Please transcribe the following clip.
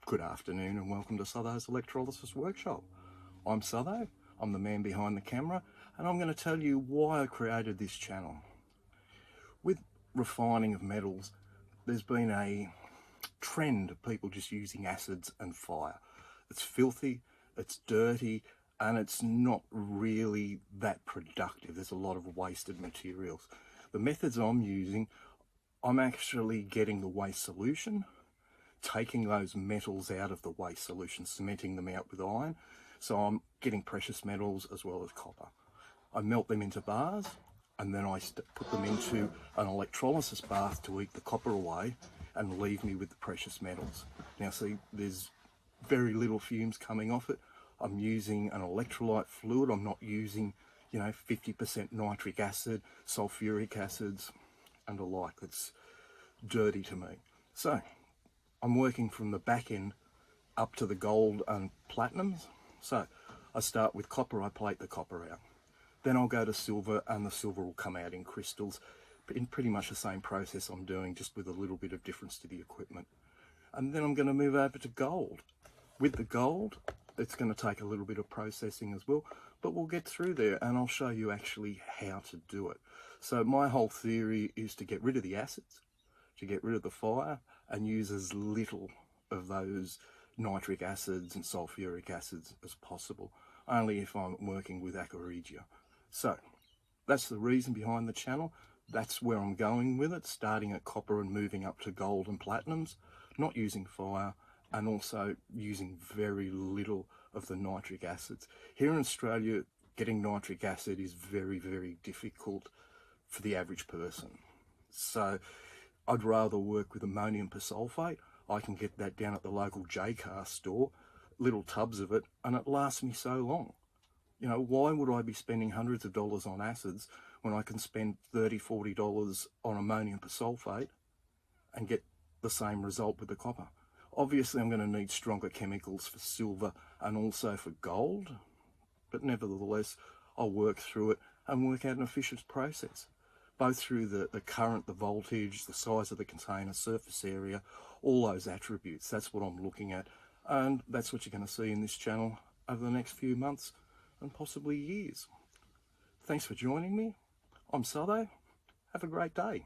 Good afternoon and welcome to Sutho's Electrolysis Workshop. I'm Sutho, I'm the man behind the camera, and I'm going to tell you why I created this channel. With refining of metals, there's been a trend of people just using acids and fire. It's filthy, it's dirty, and it's not really that productive. There's a lot of wasted materials. The methods I'm using, I'm actually getting the waste solution, taking those metals out of the waste solution, cementing them out with iron. So I'm getting precious metals as well as copper. I melt them into bars and then I put them into an electrolysis bath to eat the copper away and leave me with the precious metals. Now see, there's very little fumes coming off it. I'm using an electrolyte fluid. I'm not using, 50% nitric acid, sulfuric acids and the like. It's dirty to me. So I'm working from the back end up to the gold and platinums. So I start with copper, I plate the copper out. Then I'll go to silver and the silver will come out in crystals, in pretty much the same process I'm doing, just with a little bit of difference to the equipment. And then I'm going to move over to gold. With the gold, it's going to take a little bit of processing as well, but we'll get through there and I'll show you actually how to do it. So my whole theory is to get rid of the acids, to get rid of the fire, and use as little of those nitric acids and sulfuric acids as possible, only if I'm working with aqua regia. So that's the reason behind the channel. That's where I'm going with it, starting at copper and moving up to gold and platinums, not using fire, and also using very little of the nitric acids. Here in Australia, getting nitric acid is very, very difficult for the average person. So I'd rather work with ammonium persulfate. I can get that down at the local J-Car store, little tubs of it, and it lasts me so long. Why would I be spending hundreds of dollars on acids when I can spend $30, $40 on ammonium persulfate and get the same result with the copper? Obviously, I'm going to need stronger chemicals for silver and also for gold, but nevertheless, I'll work through it and work out an efficient process, both through the current, the voltage, the size of the container, surface area, all those attributes. That's what I'm looking at, and that's what you're going to see in this channel over the next few months and possibly years. Thanks for joining me. I'm Sutho. Have a great day.